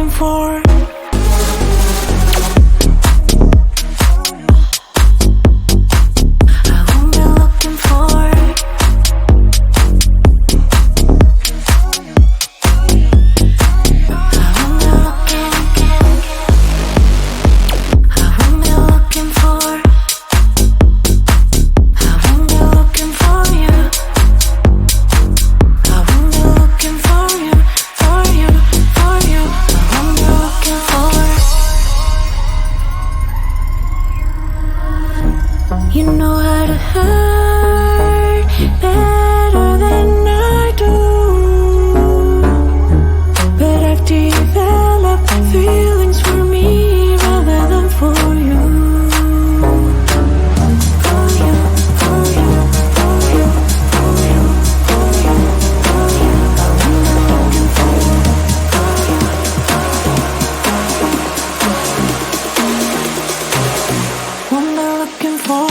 looking for? You know how to hurt better than I do, but I've developed feelings for me rather than for you. For you, for you, for you, for you, for you, for you. I'm looking for you. What am I looking for?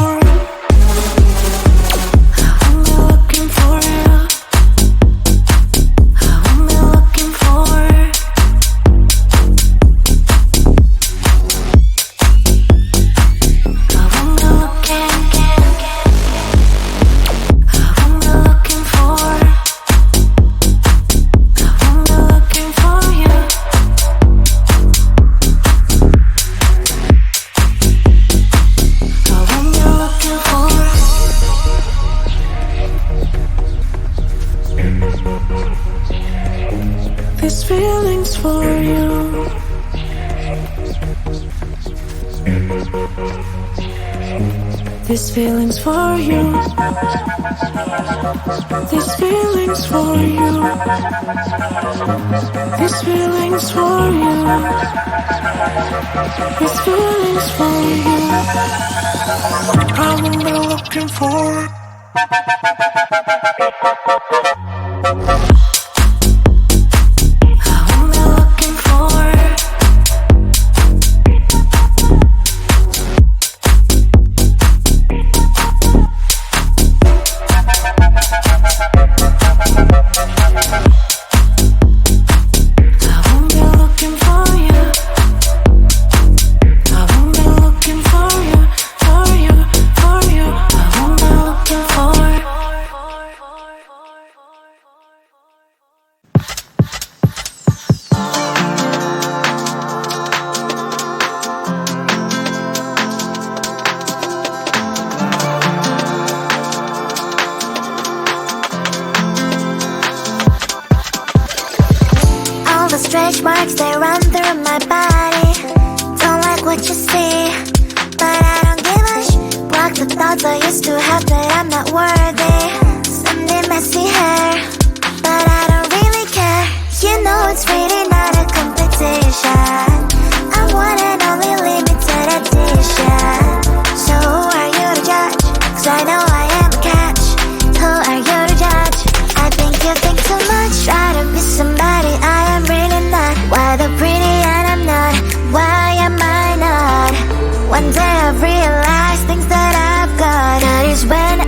This feeling's for you. This feeling's for you. This feeling's for you. This feeling's for you. This feeling's for you. I'm only looking for. The stretch marks, they run through my body. Don't like what you see, but I don't give a block the thoughts I used to have that I'm not worthy. Someday messy hair, but I don't really care. You know it's really not a competition. I want an only limited edition. So who are you to judge? 'Cause I know I am a catch. Who are you to judge? I think you think too much. Try to be somebody I am really not. Why the pretty and I'm not? Why am I not? One day I've realized things that I've got. That is when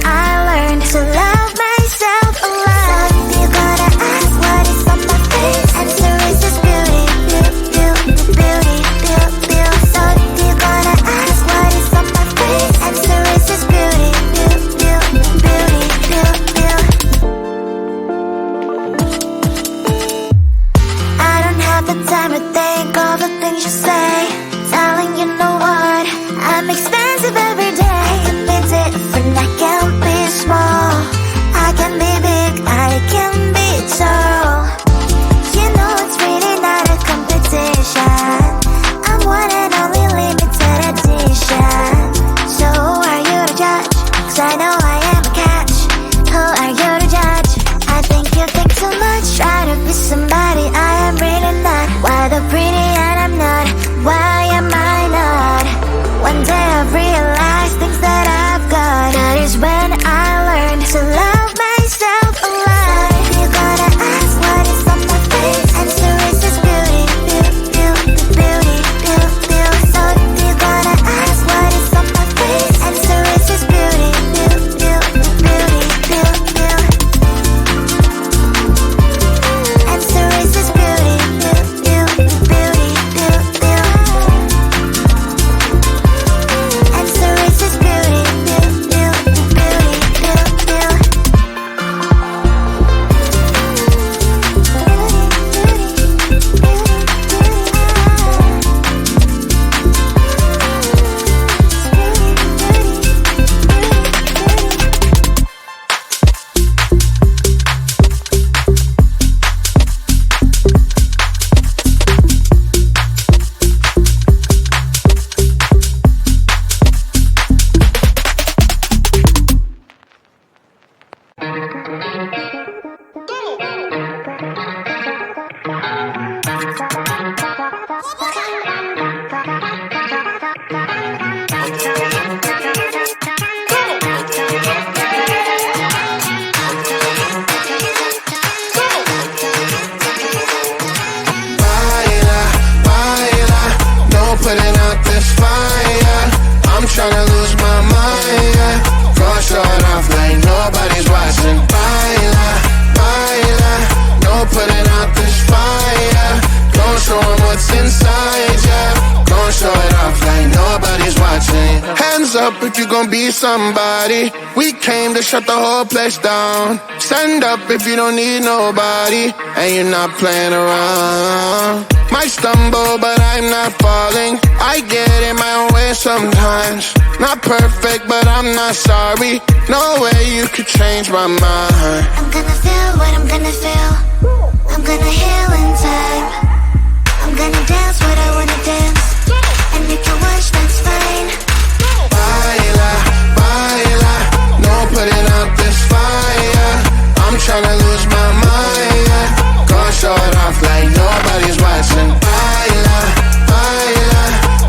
up if you gon' be somebody. We came to shut the whole place down. Stand up if you don't need nobody, and you're not playing around. Might stumble, but I'm not falling. I get in my own way sometimes. Not perfect, but I'm not sorry. No way you could change my mind. I'm gonna feel what I'm gonna feel. I'm gonna heal in time. I'm gonna dance what I wanna dance. And if you watch, that's fine. Baila, baila, no putting out this fire. I'm tryna lose my mind, yeah. Gonna show it off like nobody's watching. Baila, baila,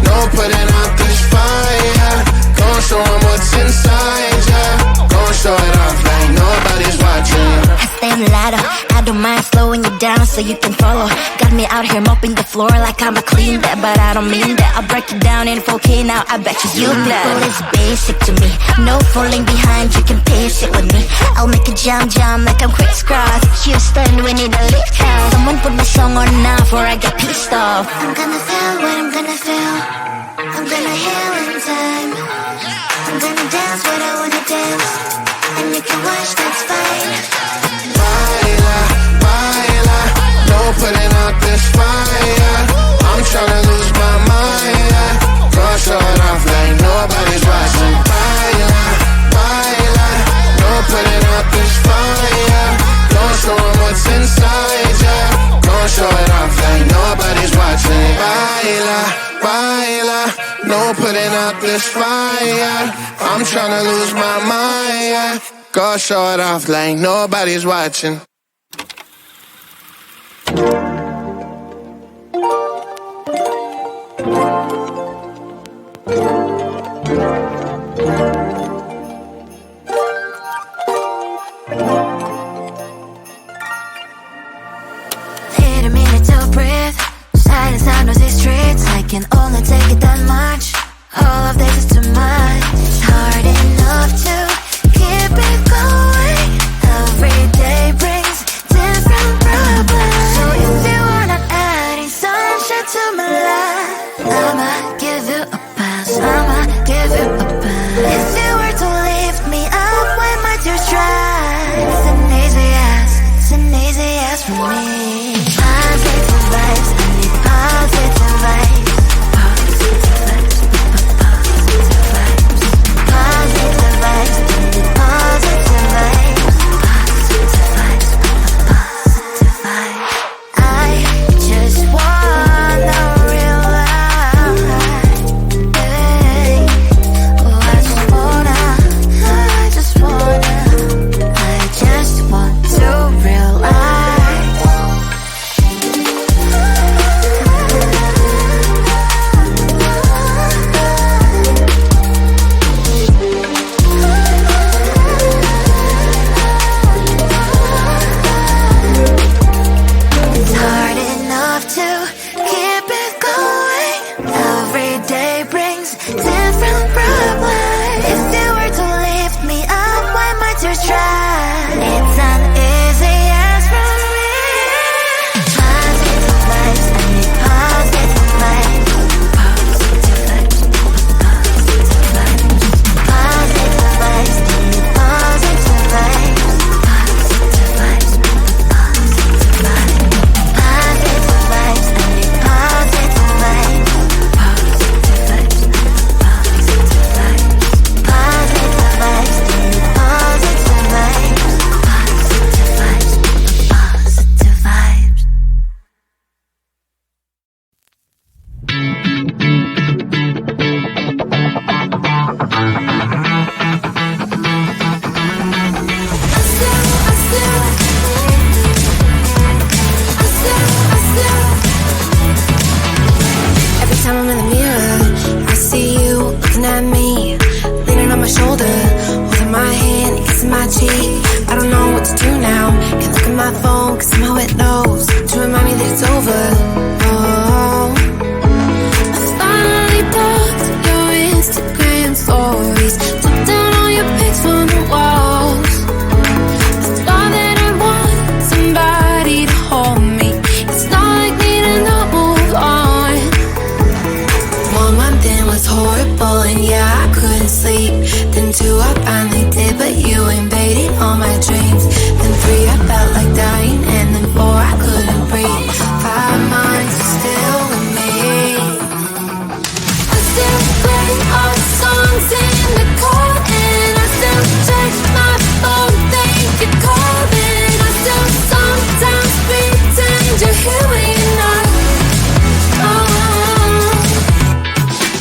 no putting out this fire. Gonna show 'em what's inside, yeah. Gonna show it off like nobody's watching. I stay on the ladder, I don't mind slowing you down so you can follow. Got me out here mopping the floor like I'm a clean that, but I don't mean that. I'll break it down in 4K now, I bet you glad. Well, it's basic to me, no falling behind, you can pace it with me. I'll make a jump like I'm crisscross. Houston, we need a lift house. Someone put my song on now before I get pissed off. I'm gonna feel what I'm gonna feel. I'm gonna heal in time. I'm gonna dance what I wanna dance. And if you watch, that's fine. Baila, baila, no putting out this fire. I'm tryna lose my mind, yeah. Gonna show it off like nobody's watching. Baila, baila, no putting out this fire. Gonna show 'em what's inside, yeah. Gonna show it off like nobody's watching. Baila, baila, no putting out this fire. I'm tryna lose my mind, yeah. Gonna show it off like nobody's watching. Need a minute to breathe. Silence out of these streets. I can only take it that much. All of this is too much. It's hard enough to keep it going. Every day brings different problems. So if you are not adding sunshine to my life, I'ma give you a pass. I'ma give you a pass. If you were to lift me up when my tears dry, it's an easy yes. It's an easy yes for me. Positive vibes, I need positive vibes. Positive vibes, positive vibes. Positive vibes, I need positive vibes. Positive vibes, positive vibes. I just wanna realize, hey, oh, I just wanna to realize. It's hard enough to keep it going. Every day brings different problems. If you were to lift me up when my tears dry, it's an easy yes from me. Positive vibes, I need positive vibes. Positive vibes, positive vibes. Positive vibes, I need positive vibes. Positive vibes, positive vibes. Positive vibes, I need positive vibes. Positive vibes, positive vibes. Positive vibes, I need positive vibes. Positive vibes, positive vibes. Every time I'm in the mirror, I see you looking at me, leaning on my shoulder, holding my hand, kissing my cheek. I don't know what to do now. Can't look at my phone, cause somehow it knows to remind me that it's over. Oh, I finally blocked your Instagram stories, took down all your pics from the walls. I thought that I want somebody to hold me. It's not like me to not move on. 1 month in was horrible, and yeah, I couldn't sleep. finally did, but you invaded all my dreams. Then 3, I felt like dying, and then 4, I couldn't breathe. 5 months, you're still with me. I still play our songs in the car, and I still check my phone, think you're calling. I still sometimes pretend you're here when you're not.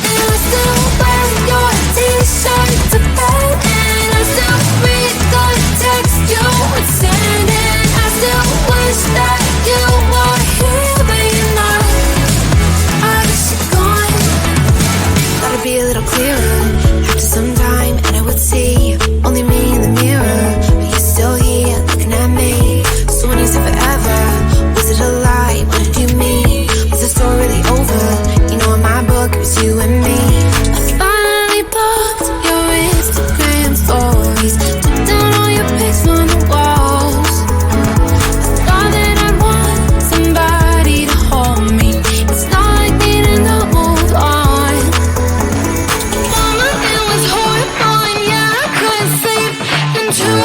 And I still wear your t-shirt to bed, and I still read the text you would send, and I still wish that you were here but you're not. I wish you're gone. Thought it'd be a little clearer after some time, and I would see only me in the mirror, but you're still here looking at me. So when you said forever, was it a lie? What did you mean? Was the story really over? You know in my book it was you and me. I finally blocked your Instagram stories, took down all your pics from the walls. I thought that I'd want somebody to hold me. It's not like needing to move on. Mama, it was horrible, and yeah, I couldn't sleep. And true,